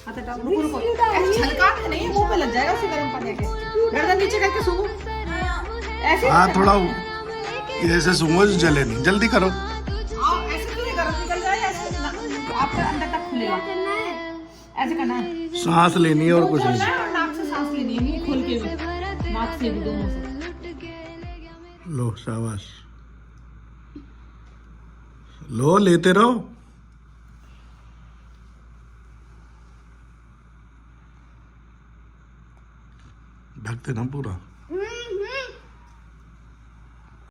रुको रुको, ऐसे छलका के नहीं, मुंह पे लग जाएगा उसी गर्म पानी के। गर्दन नीचे करके सूंघो ऐसे। हाँ थोड़ा ऐसे सूंघो जले नहीं, जल्दी करो। ऐसे क्यों गर्म निकल जाए, ऐसे आपका अंदर तक खुलेगा, ऐसे करना है। सांस लेनी है और कुछ नहीं। और नाक से सांस लेनी है, मुंह खोल के भी, नाक से भी, दोनों से। लो शाबाश, लो लेते रहो। ढक देना पूरा।